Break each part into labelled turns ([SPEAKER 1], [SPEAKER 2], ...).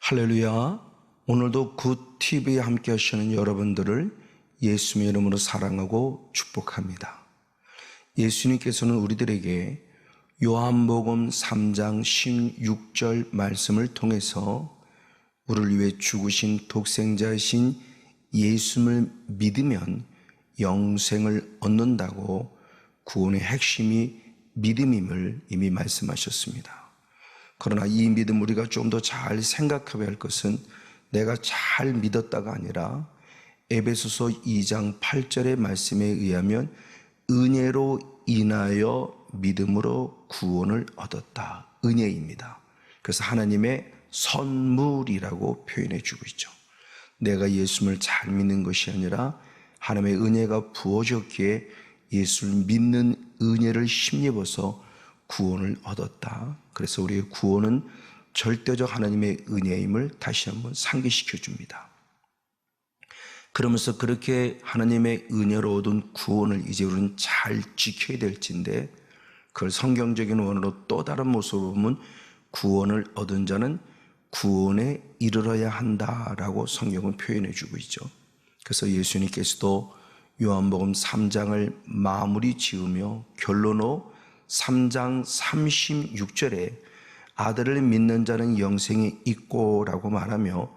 [SPEAKER 1] 할렐루야. 오늘도 굿TV에 함께 하시는 여러분들을 예수님의 이름으로 사랑하고 축복합니다. 예수님께서는 우리들에게 요한복음 3장 16절 말씀을 통해서 우리를 위해 죽으신 독생자이신 예수님을 믿으면 영생을 얻는다고 구원의 핵심이 믿음임을 이미 말씀하셨습니다. 그러나 이 믿음 우리가 좀 더 잘 생각해야 할 것은 내가 잘 믿었다가 아니라 에베소서 2장 8절의 말씀에 의하면 은혜로 인하여 믿음으로 구원을 얻었다. 은혜입니다. 그래서 하나님의 선물이라고 표현해 주고 있죠. 내가 예수님을 잘 믿는 것이 아니라 하나님의 은혜가 부어졌기에 예수를 믿는 은혜를 힘입어서 구원을 얻었다. 그래서 우리의 구원은 절대적 하나님의 은혜임을 다시 한번 상기시켜 줍니다. 그러면서 그렇게 하나님의 은혜로 얻은 구원을 이제 우리는 잘 지켜야 될진데, 그걸 성경적인 원어로 또 다른 모습으로 보면 구원을 얻은 자는 구원에 이르러야 한다라고 성경은 표현해 주고 있죠. 그래서 예수님께서도 요한복음 3장을 마무리 지으며 결론으로 3장 36절에 아들을 믿는 자는 영생이 있고 라고 말하며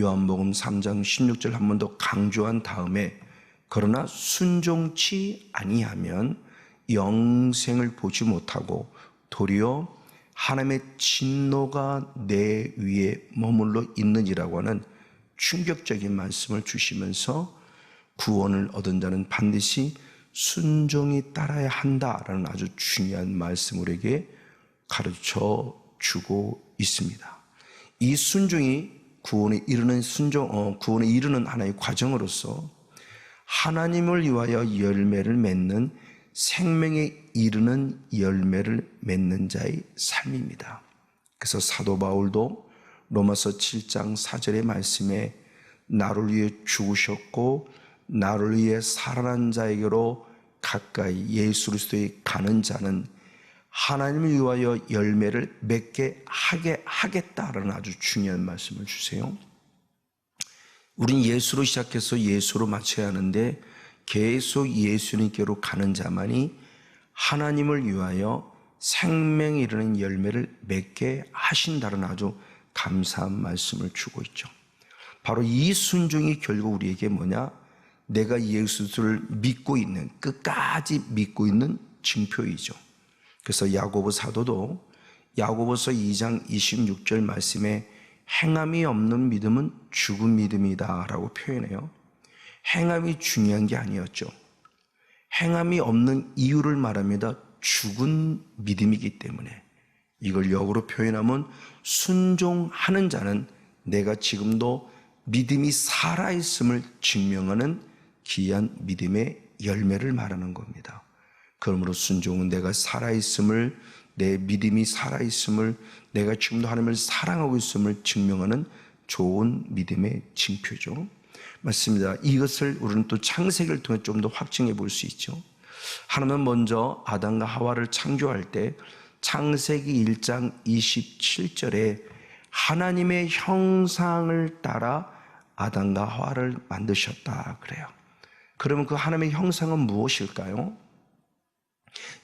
[SPEAKER 1] 요한복음 3장 16절 한 번 더 강조한 다음에 그러나 순종치 아니하면 영생을 보지 못하고 도리어 하나님의 진노가 내 위에 머물러 있느니라고 하는 충격적인 말씀을 주시면서 구원을 얻은 자는 반드시 순종이 따라야 한다라는 아주 중요한 말씀을 우리에게 가르쳐 주고 있습니다. 이 순종이 구원에 이르는 하나의 과정으로서 하나님을 위하여 열매를 맺는 생명에 이르는 열매를 맺는 자의 삶입니다. 그래서 사도 바울도 로마서 7장 4절의 말씀에 나를 위해 죽으셨고 나를 위해 살아난 자에게로 가까이 예수 그리스도에 가는 자는 하나님을 위하여 열매를 맺게 하게 하겠다라는 아주 중요한 말씀을 주세요. 우린 예수로 시작해서 예수로 마쳐야 하는데 계속 예수님께로 가는 자만이 하나님을 위하여 생명에 이르는 열매를 맺게 하신다는 아주 감사한 말씀을 주고 있죠. 바로 이 순종이 결국 우리에게 뭐냐? 내가 예수를 믿고 있는, 끝까지 믿고 있는 증표이죠. 그래서 야고보 사도도 야고보서 2장 26절 말씀에 행함이 없는 믿음은 죽은 믿음이다 라고 표현해요. 행함이 중요한 게 아니었죠. 행함이 없는 이유를 말합니다. 죽은 믿음이기 때문에. 이걸 역으로 표현하면 순종하는 자는 내가 지금도 믿음이 살아있음을 증명하는 귀한 믿음의 열매를 말하는 겁니다. 그러므로 순종은 내가 살아있음을, 내 믿음이 살아있음을, 내가 지금도 하나님을 사랑하고 있음을 증명하는 좋은 믿음의 징표죠. 맞습니다. 이것을 우리는 또 창세기를 통해 좀 더 확증해 볼 수 있죠. 하나님은 먼저 아담과 하와를 창조할 때 창세기 1장 27절에 하나님의 형상을 따라 아담과 하와를 만드셨다 그래요. 그러면 그 하나님의 형상은 무엇일까요?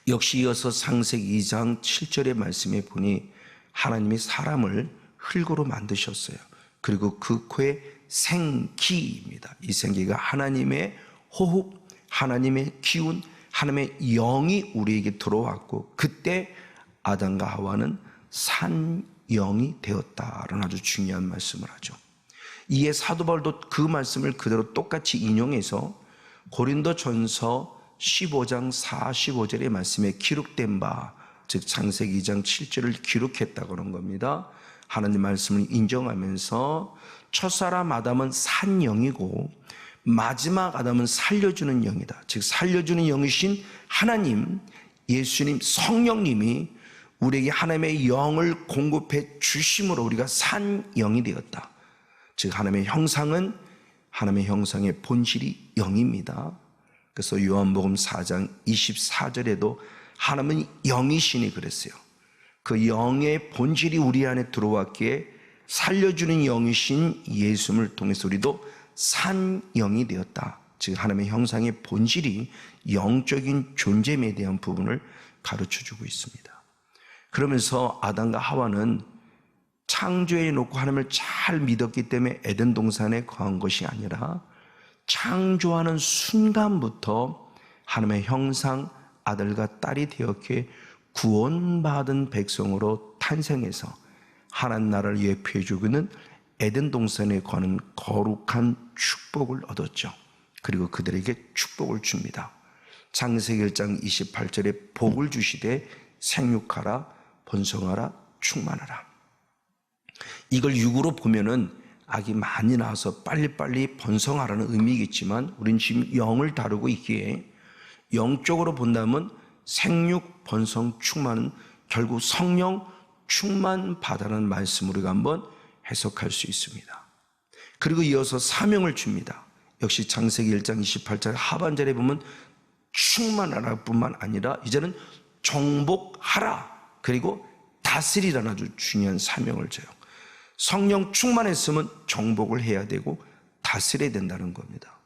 [SPEAKER 1] 역시 이어서 창세기 2장 7절의 말씀에 보니 하나님이 사람을 흙으로 만드셨어요. 그리고 그 코에 생기입니다. 이 생기가 하나님의 호흡, 하나님의 기운, 하나님의 영이 우리에게 들어왔고 그때 아담과 하와는 산영이 되었다라는 아주 중요한 말씀을 하죠. 이에 사도 바울도 그 말씀을 그대로 똑같이 인용해서 고린도전서 15장 45절의 말씀에 기록된 바, 즉 창세기 2장 7절을 기록했다고 하는 겁니다. 하나님 말씀을 인정하면서 첫사람 아담은 산 영이고 마지막 아담은 살려주는 영이다. 즉 살려주는 영이신 하나님, 예수님, 성령님이 우리에게 하나님의 영을 공급해 주심으로 우리가 산 영이 되었다. 즉 하나님의 형상은 하나님의 형상의 본질이 영입니다. 그래서 요한복음 4장 24절에도 하나님은 영이시니 그랬어요. 그 영의 본질이 우리 안에 들어왔기에 살려주는 영이신 예수님을 통해서 우리도 산 영이 되었다. 즉 하나님의 형상의 본질이 영적인 존재에 대한 부분을 가르쳐주고 있습니다. 그러면서 아담과 하와는 창조해 놓고 하나님을 잘 믿었기 때문에 에덴 동산에 거한 것이 아니라 창조하는 순간부터 하나님의 형상 아들과 딸이 되었기에 구원받은 백성으로 탄생해서 하나님 나라를 예표해 주고는 에덴 동산에 거하는 거룩한 축복을 얻었죠. 그리고 그들에게 축복을 줍니다. 창세기 1장 28절에 복을 주시되 생육하라 번성하라 충만하라. 이걸 육으로 보면은 아기 많이 낳아서 빨리빨리 번성하라는 의미겠지만 우린 지금 영을 다루고 있기에 영적으로 본다면 생육 번성 충만은 결국 성령 충만 받아라는 말씀을 우리가 한번 해석할 수 있습니다. 그리고 이어서 사명을 줍니다. 역시 창세기 1장 28절 하반절에 보면 충만하라 뿐만 아니라 이제는 정복하라 그리고 다스리라는 아주 중요한 사명을 줘요. 성령 충만했으면 정복을 해야 되고 다스려야 된다는 겁니다.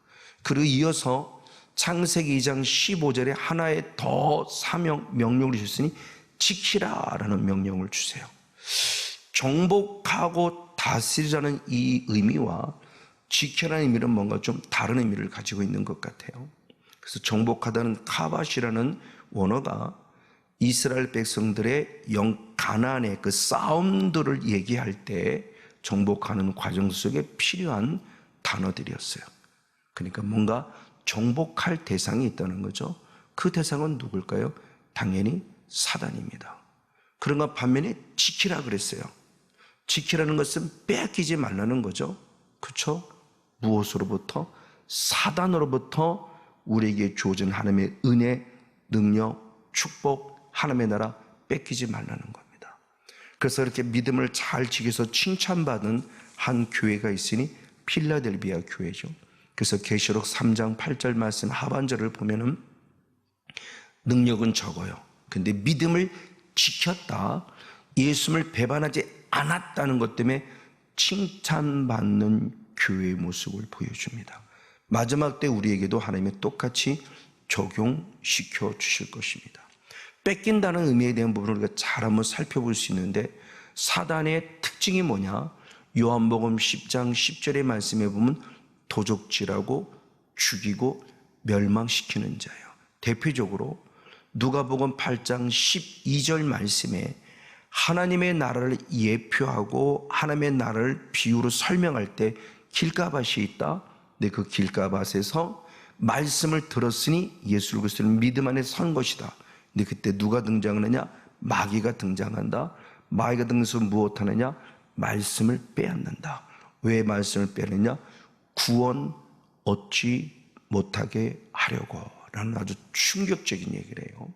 [SPEAKER 1] 그리고 이어서 창세기 2장 15절에 하나의 더 사명 명령을 주셨으니 지키라라는 명령을 주세요. 정복하고 다스리라는 이 의미와 지켜라는 의미는 뭔가 좀 다른 의미를 가지고 있는 것 같아요. 그래서 정복하다는 카바시라는 원어가 이스라엘 백성들의 가나안의 그 싸움들을 얘기할 때 정복하는 과정 속에 필요한 단어들이었어요. 그러니까 뭔가 정복할 대상이 있다는 거죠. 그 대상은 누굴까요? 당연히 사단입니다. 그런가 반면에 지키라 그랬어요. 지키라는 것은 빼앗기지 말라는 거죠. 그렇죠? 무엇으로부터? 사단으로부터 우리에게 주어진 하나님의 은혜, 능력, 축복, 하나님의 나라 뺏기지 말라는 겁니다. 그래서 이렇게 믿음을 잘 지켜서 칭찬받은 한 교회가 있으니 필라델비아 교회죠. 그래서 계시록 3장 8절 말씀 하반절을 보면은 능력은 적어요. 근데 믿음을 지켰다. 예수님을 배반하지 않았다는 것 때문에 칭찬받는 교회의 모습을 보여줍니다. 마지막 때 우리에게도 하나님이 똑같이 적용시켜 주실 것입니다. 뺏긴다는 의미에 대한 부분을 우리가 잘 한번 살펴볼 수 있는데 사단의 특징이 뭐냐? 요한복음 10장 10절의 말씀에 보면 도적질하고 죽이고 멸망시키는 자예요. 대표적으로 누가복음 8장 12절 말씀에 하나님의 나라를 예표하고 하나님의 나라를 비유로 설명할 때 길가밭이 있다. 근데 그 길가밭에서 말씀을 들었으니 예수 그리스도는 믿음 안에 선 것이다. 근데 그때 누가 등장하느냐? 마귀가 등장한다. 마귀가 등장해서 무엇하느냐? 말씀을 빼앗는다. 왜 말씀을 빼앗느냐? 구원 얻지 못하게 하려고 라는 아주 충격적인 얘기를 해요.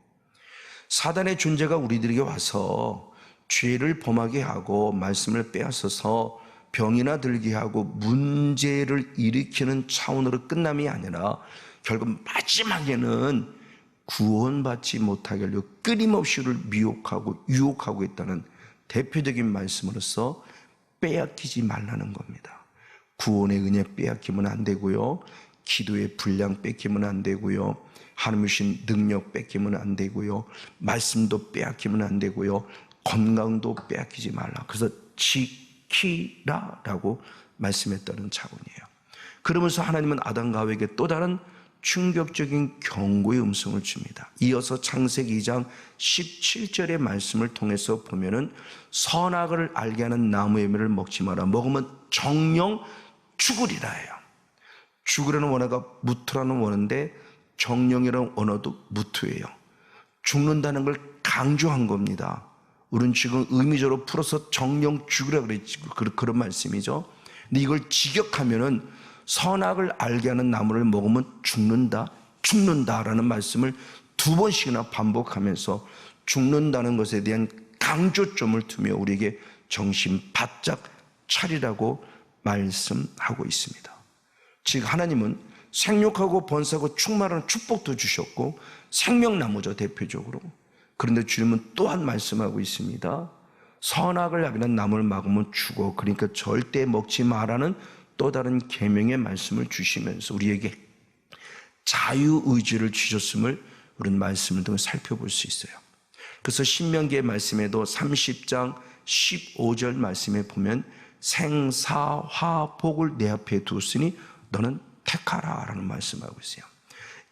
[SPEAKER 1] 사단의 존재가 우리들에게 와서 죄를 범하게 하고 말씀을 빼앗아서 병이나 들게 하고 문제를 일으키는 차원으로 끝남이 아니라 결국 마지막에는 구원받지 못하게 하려고 끊임없이 우리를 미혹하고 유혹하고 있다는 대표적인 말씀으로서 빼앗기지 말라는 겁니다. 구원의 은혜 빼앗기면 안 되고요. 기도의 분량 뺏기면 안 되고요. 하나님의 주신 능력 뺏기면 안 되고요. 말씀도 빼앗기면 안 되고요. 건강도 빼앗기지 말라. 그래서 지키라라고 말씀했다는 차원이에요. 그러면서 하나님은 아담과 하와에게 또 다른 충격적인 경고의 음성을 줍니다. 이어서 창세기 2장 17절의 말씀을 통해서 보면은 선악을 알게 하는 나무의 열매를 먹지 마라. 먹으면 정령 죽으리라 해요. 죽으라는 원어가 무투라는 원어인데 정령이라는 원어도 무투예요. 죽는다는 걸 강조한 겁니다. 우리는 지금 의미적으로 풀어서 정령 죽으라 그랬지. 그런 말씀이죠. 근데 이걸 직역하면은 선악을 알게 하는 나무를 먹으면 죽는다라는 말씀을 두 번씩이나 반복하면서 죽는다는 것에 대한 강조점을 두며 우리에게 정신 바짝 차리라고 말씀하고 있습니다. 즉 하나님은 생육하고 번성하고 충만하는 축복도 주셨고 생명나무죠, 대표적으로. 그런데 주님은 또한 말씀하고 있습니다. 선악을 알면 나무를 막으면 죽어. 그러니까 절대 먹지 말라는 또 다른 계명의 말씀을 주시면서 우리에게 자유의지를 주셨음을 우리는 말씀을 통해 살펴볼 수 있어요. 그래서 신명기의 말씀에도 30장 15절 말씀에 보면 생사화복을 내 앞에 두었으니 너는 택하라 라는 말씀하고 있어요.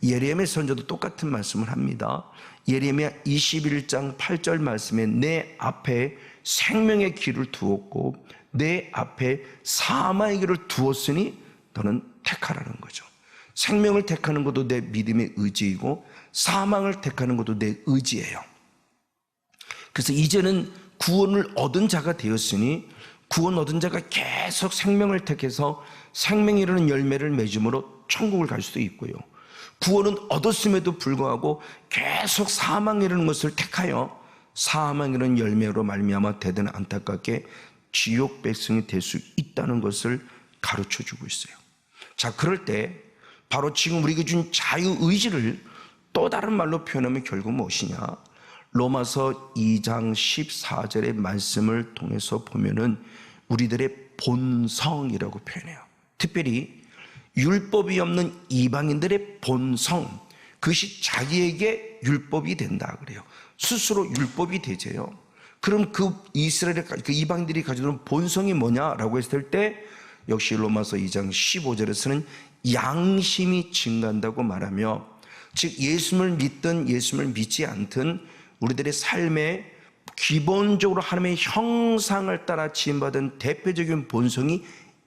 [SPEAKER 1] 예레미야 선지자도 똑같은 말씀을 합니다. 예레미야 21장 8절 말씀에 내 앞에 생명의 길을 두었고 내 앞에 사망의 길을 두었으니 너는 택하라는 거죠. 생명을 택하는 것도 내 믿음의 의지이고 사망을 택하는 것도 내 의지예요. 그래서 이제는 구원을 얻은 자가 되었으니 구원 얻은 자가 계속 생명을 택해서 생명이라는 열매를 맺음으로 천국을 갈 수도 있고요. 구원은 얻었음에도 불구하고 계속 사망이라는 것을 택하여 사망이라는 열매로 말미암아 대대는 안타깝게 지옥 백성이 될 수 있다는 것을 가르쳐주고 있어요. 자, 그럴 때 바로 지금 우리에게 준 자유의지를 또 다른 말로 표현하면 결국 무엇이냐? 로마서 2장 14절의 말씀을 통해서 보면은 우리들의 본성이라고 표현해요. 특별히 율법이 없는 이방인들의 본성, 그것이 자기에게 율법이 된다 그래요. 스스로 율법이 되재요. 그럼 그 이스라엘의 그 이방인들이 가지고 있는 본성이 뭐냐라고 했을 때 역시 로마서 2장 15절에서는 양심이 증가한다고 말하며, 즉 예수를 믿든 예수를 믿지 않든 우리들의 삶에 기본적으로 하나님의 형상을 따라 지음받은 대표적인 본성이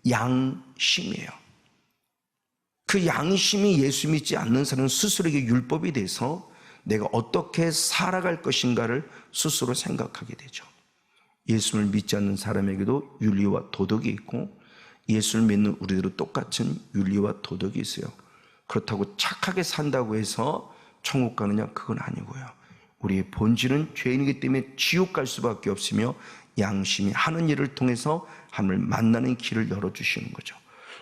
[SPEAKER 1] 양심이에요. 그 양심이 예수 믿지 않는 사람은 스스로에게 율법이 돼서 내가 어떻게 살아갈 것인가를 스스로 생각하게 되죠. 예수를 믿지 않는 사람에게도 윤리와 도덕이 있고 예수를 믿는 우리들도 똑같은 윤리와 도덕이 있어요. 그렇다고 착하게 산다고 해서 천국 가느냐? 그건 아니고요. 우리의 본질은 죄인이기 때문에 지옥 갈 수밖에 없으며 양심이 하는 일을 통해서 하나님을 만나는 길을 열어주시는 거죠.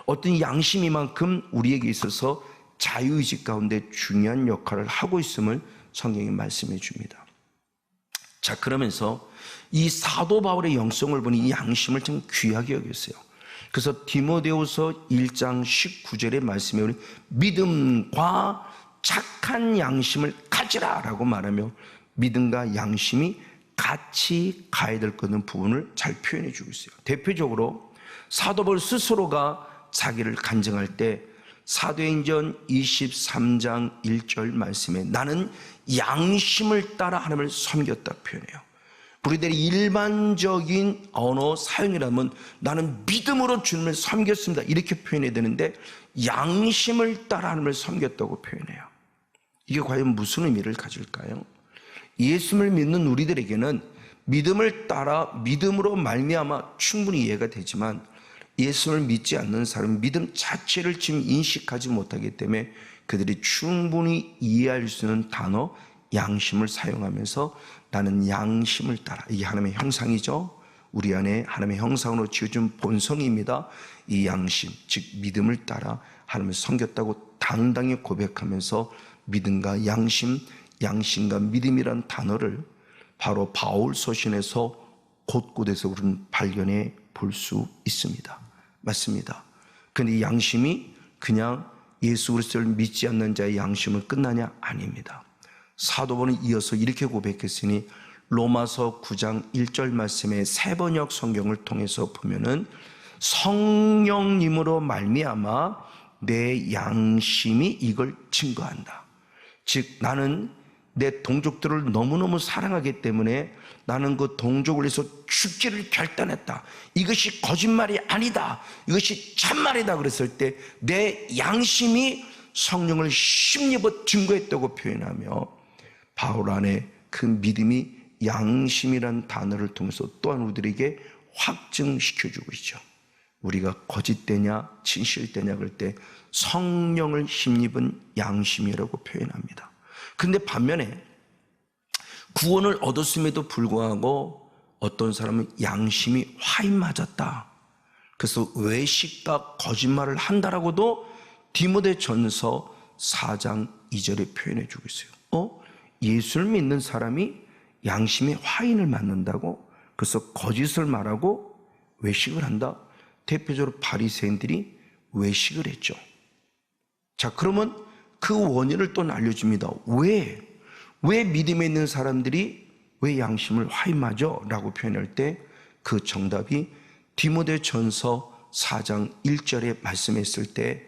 [SPEAKER 1] 어떤 양심이만큼 우리에게 있어서 자유의지 가운데 중요한 역할을 하고 있음을 성경이 말씀해 줍니다. 자, 그러면서 이 사도 바울의 영성을 보니 이 양심을 참 귀하게 여겼어요. 그래서 디모데후서 1장 19절의 말씀에 우리 믿음과 착한 양심을 가지라 라고 말하며 믿음과 양심이 같이 가야 될 거는 부분을 잘 표현해 주고 있어요. 대표적으로 사도 바울 스스로가 자기를 간증할 때 사도행전 23장 1절 말씀에 나는 양심을 따라 하나님을 섬겼다 표현해요. 우리들의 일반적인 언어 사용이라면 나는 믿음으로 주님을 섬겼습니다 이렇게 표현해야 되는데 양심을 따라 하나님을 섬겼다고 표현해요. 이게 과연 무슨 의미를 가질까요? 예수를 믿는 우리들에게는 믿음을 따라 믿음으로 말미암아 충분히 이해가 되지만 예수를 믿지 않는 사람은 믿음 자체를 지금 인식하지 못하기 때문에 그들이 충분히 이해할 수 있는 단어 양심을 사용하면서 나는 양심을 따라, 이게 하나님의 형상이죠. 우리 안에 하나님의 형상으로 지어준 본성입니다. 이 양심, 즉 믿음을 따라 하나님을 섬겼다고 당당히 고백하면서 믿음과 양심, 양심과 믿음이란 단어를 바로 바울 서신에서 곳곳에서 우리는 발견해 볼 수 있습니다. 맞습니다. 그런데 이 양심이 그냥 예수 그리스도를 믿지 않는 자의 양심은 끝나냐? 아닙니다. 사도 바울은 이어서 이렇게 고백했으니 로마서 9장 1절 말씀에 세번역 성경을 통해서 보면은 성령님으로 말미암아 내 양심이 이걸 증거한다. 즉 나는 내 동족들을 너무너무 사랑하기 때문에 나는 그 동족을 위해서 죽기를 결단했다. 이것이 거짓말이 아니다. 이것이 참말이다. 그랬을 때 내 양심이 성령을 힘입어 증거했다고 표현하며 바울 안에 그 믿음이 양심이란 단어를 통해서 또한 우리들에게 확증시켜주고 있죠. 우리가 거짓되냐 진실되냐 그럴 때 성령을 힘입은 양심이라고 표현합니다. 그런데 반면에 구원을 얻었음에도 불구하고 어떤 사람은 양심이 화인 맞았다. 그래서 외식과 거짓말을 한다라고도 디모데전서 4장 2절에 표현해 주고 있어요. 예수를 믿는 사람이 양심이 화인을 맞는다고? 그래서 거짓을 말하고 외식을 한다. 대표적으로 바리새인들이 외식을 했죠. 자, 그러면 그 원인을 또 알려줍니다. 왜 믿음에 있는 사람들이 왜 양심을 화임하죠? 라고 표현할 때 그 정답이 디모데전서 4장 1절에 말씀했을 때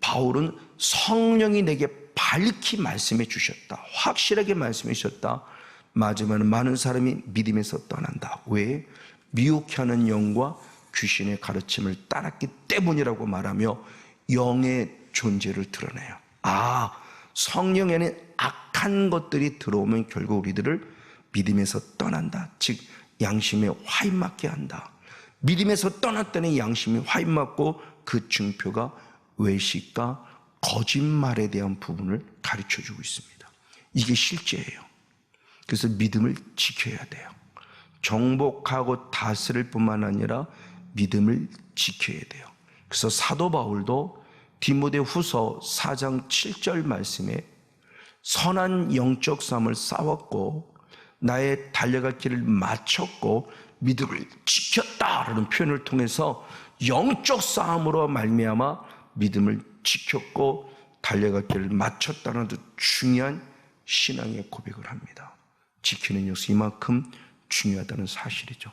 [SPEAKER 1] 바울은 성령이 내게 밝히 말씀해 주셨다. 확실하게 말씀해 주셨다. 맞으면 많은 사람이 믿음에서 떠난다. 왜? 미혹하는 영과 귀신의 가르침을 따랐기 때문이라고 말하며 영의 존재를 드러내요. 성령에는 악한 것들이 들어오면 결국 우리들을 믿음에서 떠난다. 즉 양심에 화인맞게 한다. 믿음에서 떠났더니 양심이 화인맞고 그 증표가 외식과 거짓말에 대한 부분을 가르쳐주고 있습니다. 이게 실제예요. 그래서 믿음을 지켜야 돼요. 정복하고 다스릴 뿐만 아니라 믿음을 지켜야 돼요. 그래서 사도 바울도 디모데후서 4장 7절 말씀에 선한 영적 싸움을 싸웠고 나의 달려갈 길을 마쳤고 믿음을 지켰다라는 표현을 통해서 영적 싸움으로 말미암아 믿음을 지켰고 달려갈 길을 마쳤다는 아주 중요한 신앙의 고백을 합니다. 지키는 것이 이만큼 중요하다는 사실이죠.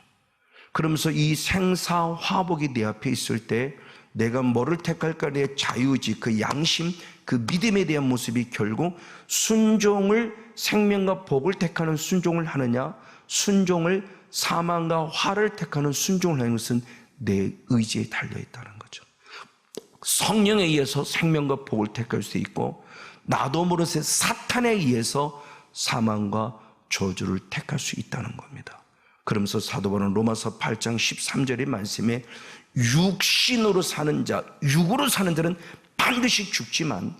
[SPEAKER 1] 그러면서 이 생사화복이 내 앞에 있을 때 내가 뭐를 택할까의 자유의지, 그 양심, 그 믿음에 대한 모습이 결국 순종을, 생명과 복을 택하는 순종을 하느냐, 순종을 사망과 화를 택하는 순종을 하는 것은 내 의지에 달려있다는 거죠. 성령에 의해서 생명과 복을 택할 수 있고 나도 모르게 사탄에 의해서 사망과 저주를 택할 수 있다는 겁니다. 그러면서 사도 바울은 로마서 8장 13절의 말씀에 육신으로 사는 자, 육으로 사는 자는 반드시 죽지만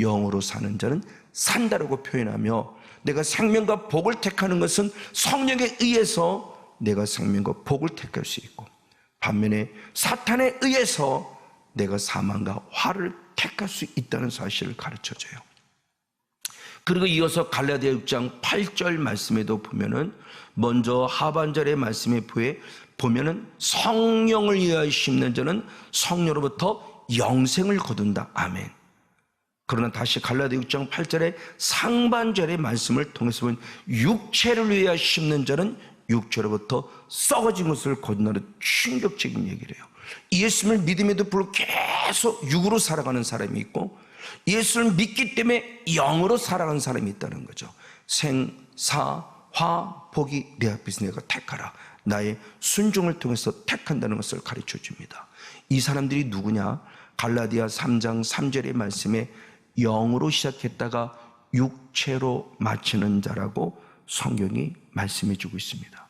[SPEAKER 1] 영으로 사는 자는 산다라고 표현하며 내가 생명과 복을 택하는 것은 성령에 의해서 내가 생명과 복을 택할 수 있고 반면에 사탄에 의해서 내가 사망과 화를 택할 수 있다는 사실을 가르쳐줘요. 그리고 이어서 갈라디아 6장 8절 말씀에도 보면은 먼저 하반절의 말씀에 보면은 성령을 위하여 심는 자는 성령으로부터 영생을 거둔다. 아멘. 그러나 다시 갈라디아 6장 8절의 상반절의 말씀을 통해서 보면 육체를 위하여 심는 자는 육체로부터 썩어진 것을 거둔다는 충격적인 얘기를 해요. 예수를 믿음에도 불구하고 계속 육으로 살아가는 사람이 있고 예수를 믿기 때문에 영으로 살아가는 사람이 있다는 거죠. 생, 사, 화, 복이 내 앞에서 내가 택하라. 나의 순종을 통해서 택한다는 것을 가르쳐 줍니다. 이 사람들이 누구냐? 갈라디아 3장 3절의 말씀에 영으로 시작했다가 육체로 마치는 자라고 성경이 말씀해 주고 있습니다.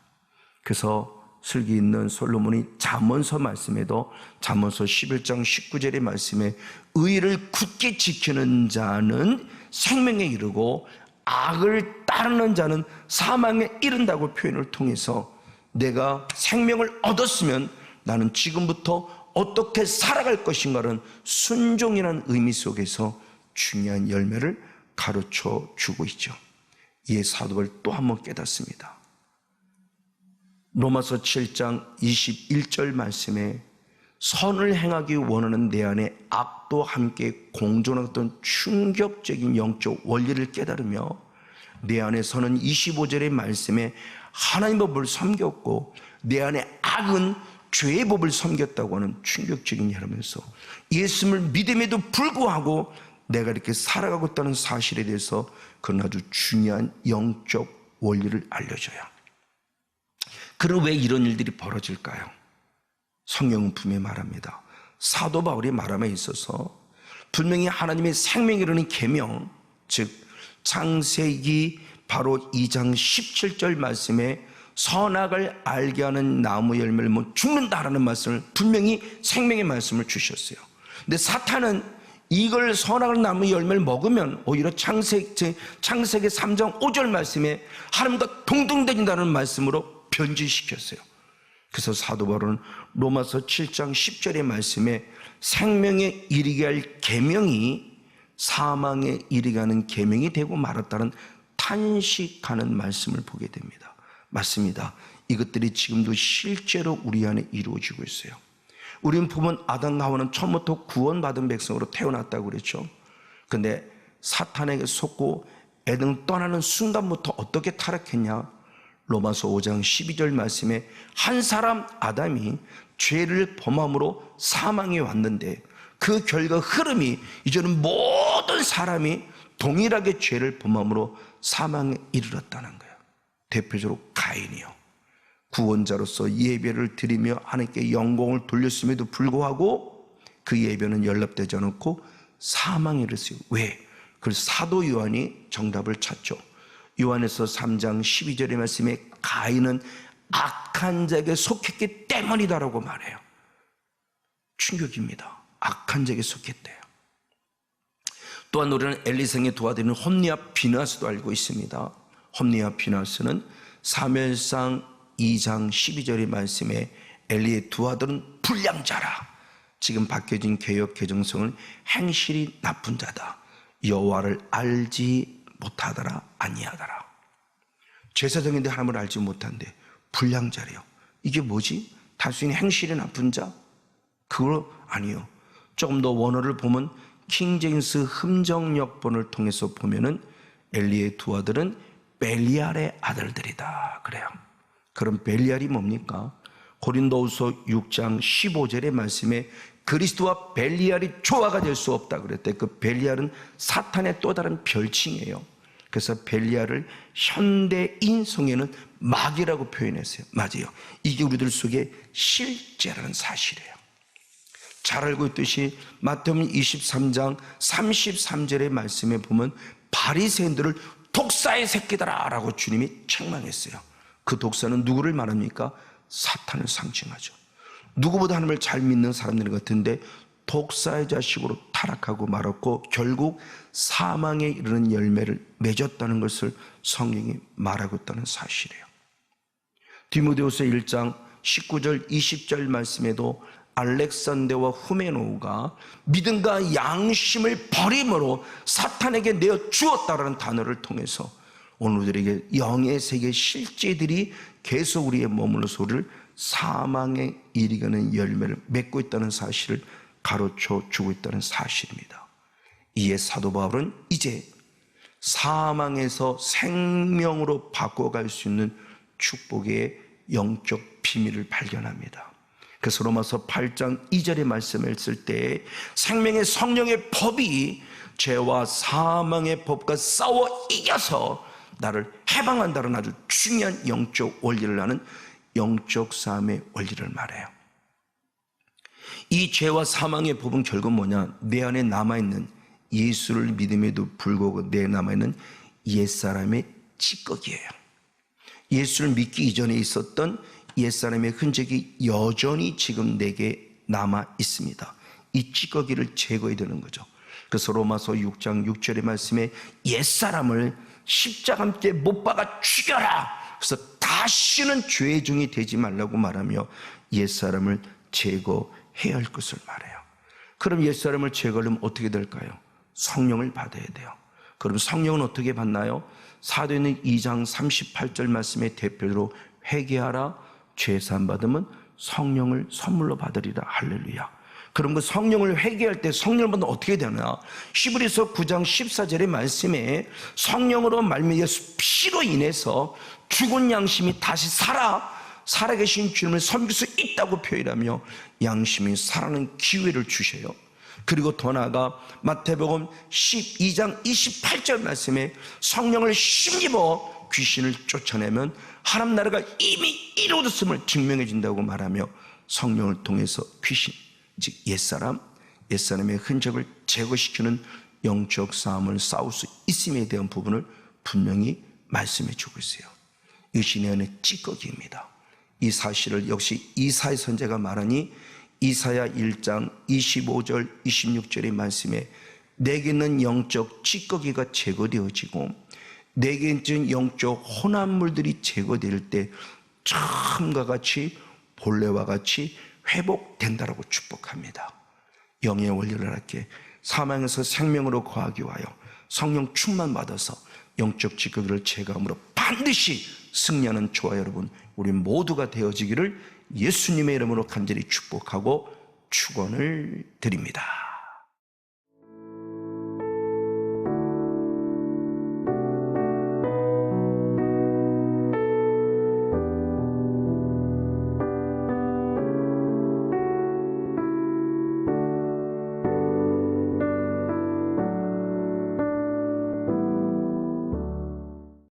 [SPEAKER 1] 그래서 슬기 있는 솔로몬이 잠언서 말씀에도 잠언서 11장 19절의 말씀에 의를 굳게 지키는 자는 생명에 이르고 악을 따르는 자는 사망에 이른다고 표현을 통해서 내가 생명을 얻었으면 나는 지금부터 어떻게 살아갈 것인가는 순종이라는 의미 속에서 중요한 열매를 가르쳐 주고 있죠. 이에 사도를 또 한 번 깨닫습니다. 로마서 7장 21절 말씀에 선을 행하기 원하는 내 안에 악도 함께 공존하던 충격적인 영적 원리를 깨달으며 내 안에서는 25절의 말씀에 하나님의 법을 섬겼고 내 안에 악은 죄의 법을 섬겼다고 하는 충격적인 일하면서 예수를 믿음에도 불구하고 내가 이렇게 살아가고 있다는 사실에 대해서 그런 아주 중요한 영적 원리를 알려줘요. 그럼 왜 이런 일들이 벌어질까요? 성경은 분명히 말합니다. 사도 바울이 말함에 있어서 분명히 하나님의 생명이 이르는 계명, 즉 창세기 바로 2장 17절 말씀에 선악을 알게 하는 나무 열매를 못 죽는다라는 말씀을 분명히 생명의 말씀을 주셨어요. 근데 사탄은 이걸 선악을 나무 열매를 먹으면 오히려 창세기 3장 5절 말씀에 하나님과 동등되진다는 말씀으로 변질시켰어요. 그래서 사도 바울은 로마서 7장 10절의 말씀에 생명에 이르게 할 계명이 사망에 이르게 하는 계명이 되고 말았다는 탄식하는 말씀을 보게 됩니다. 맞습니다. 이것들이 지금도 실제로 우리 안에 이루어지고 있어요. 우린 보면 아담과 하와는 처음부터 구원받은 백성으로 태어났다고 그랬죠. 근데 사탄에게 속고 에덴을 떠나는 순간부터 어떻게 타락했냐? 로마서 5장 12절 말씀에 한 사람 아담이 죄를 범함으로 사망이 왔는데 그 결과 흐름이 이제는 모든 사람이 동일하게 죄를 범함으로 사망에 이르렀다는 거예요. 대표적으로 가인이요. 구원자로서 예배를 드리며 하나님께 영광을 돌렸음에도 불구하고 그 예배는 연락되지 않았고 사망에 이르렀어요. 왜? 그래서 사도 요한이 정답을 찾죠. 요한에서 3장 12절의 말씀에 가인은 악한 자에게 속했기 때문이다라고 말해요. 충격입니다. 악한 자에게 속했대요. 또한 우리는 엘리성의 도와드리는 홈리와 비나스도 알고 있습니다. 홈리와 비나스는 사무엘상 2장 12절의 말씀에 엘리의 두 아들은 불량자라. 지금 바뀌어진 개역 개정성은 행실이 나쁜 자다. 여호와를 알지 못하더라 아니하더라. 제사장인데 하나님을 알지 못한데 불량자래요. 이게 뭐지? 단순히 행실이 나쁜 자? 그거 아니요. 조금 더 원어를 보면 킹제임스 흠정역본을 통해서 보면은 엘리의 두 아들은 벨리알의 아들들이다 그래요. 그럼 벨리알이 뭡니까? 고린도후서 6장 15절의 말씀에 그리스도와 벨리알이 조화가 될 수 없다 그랬대. 그 벨리알은 사탄의 또 다른 별칭이에요. 그래서 벨리알을 현대인 성에는 마귀라고 표현했어요. 맞아요. 이게 우리들 속에 실제라는 사실이에요. 잘 알고 있듯이 마태복음 23장 33절의 말씀에 보면 바리새인들을 독사의 새끼들아 라고 주님이 책망했어요. 그 독사는 누구를 말합니까? 사탄을 상징하죠. 누구보다 하나님을 잘 믿는 사람들 같은데 독사의 자식으로 타락하고 말았고 결국 사망에 이르는 열매를 맺었다는 것을 성경이 말하고 있다는 사실이에요. 디모데후서 1장 19절 20절 말씀에도 알렉산더와 후메노우가 믿음과 양심을 버림으로 사탄에게 내어 주었다라는 단어를 통해서 오늘 우리에게 영의 세계 실제들이 계속 우리의 머물러서 우리를 사망에 이르는 열매를 맺고 있다는 사실을 가르쳐 주고 있다는 사실입니다. 이에 사도 바울은 이제 사망에서 생명으로 바꿔갈 수 있는 축복의 영적 비밀을 발견합니다. 그래서 로마서 8장 2절의 말씀을 쓸 때 생명의 성령의 법이 죄와 사망의 법과 싸워 이겨서 나를 해방한다는 아주 중요한 영적 원리를 아는 영적 싸움의 원리를 말해요. 이 죄와 사망의 법은 결국 뭐냐? 내 안에 남아있는 예수를 믿음에도 불구하고 내 남아있는 옛사람의 찌꺼기예요. 예수를 믿기 이전에 있었던 옛사람의 흔적이 여전히 지금 내게 남아 있습니다. 이 찌꺼기를 제거해야 되는 거죠. 그래서 로마서 6장 6절의 말씀에 옛사람을 십자가 함께 못 박아 죽여라. 그래서 다시는 죄의 종이 되지 말라고 말하며 옛사람을 제거해야 할 것을 말해요. 그럼 옛사람을 제거하려면 어떻게 될까요? 성령을 받아야 돼요. 그럼 성령은 어떻게 받나요? 사도행전 2장 38절 말씀의 대표로 회개하라. 죄사함 받으면 성령을 선물로 받으리라. 할렐루야. 그럼 그 성령을 회개할 때 성령을 받으면 어떻게 되나? 히브리서 9장 14절의 말씀에 성령으로 말미암아 예수 피로 인해서 죽은 양심이 다시 살아계신 주님을 섬길 수 있다고 표현하며 양심이 살아나는 기회를 주셔요. 그리고 더 나아가 마태복음 12장 28절 말씀에 성령을 힘입어 귀신을 쫓아내면 하나님 나라가 이미 이루어졌음을 증명해 준다고 말하며 성령을 통해서 귀신, 즉 옛사람의 흔적을 제거시키는 영적 싸움을 싸울 수 있음에 대한 부분을 분명히 말씀해 주고 있어요. 이것이 내 안의 찌꺼기입니다. 이 사실을 역시 이사야 선지자가 말하니 이사야 1장 25절 26절의 말씀에 내게 있는 영적 찌꺼기가 제거되어지고 내게 있는 영적 혼합물들이 제거될 때 처음과 같이 본래와 같이 회복된다라고 축복합니다. 영의 원리를 알게 사망에서 생명으로 거하기 위하여 성령 충만 받아서 영적 찌꺼기를 제거함으로 반드시 승리하는 저와 여러분 우리 모두가 되어지기를 예수님의 이름으로 간절히 축복하고 축원을 드립니다.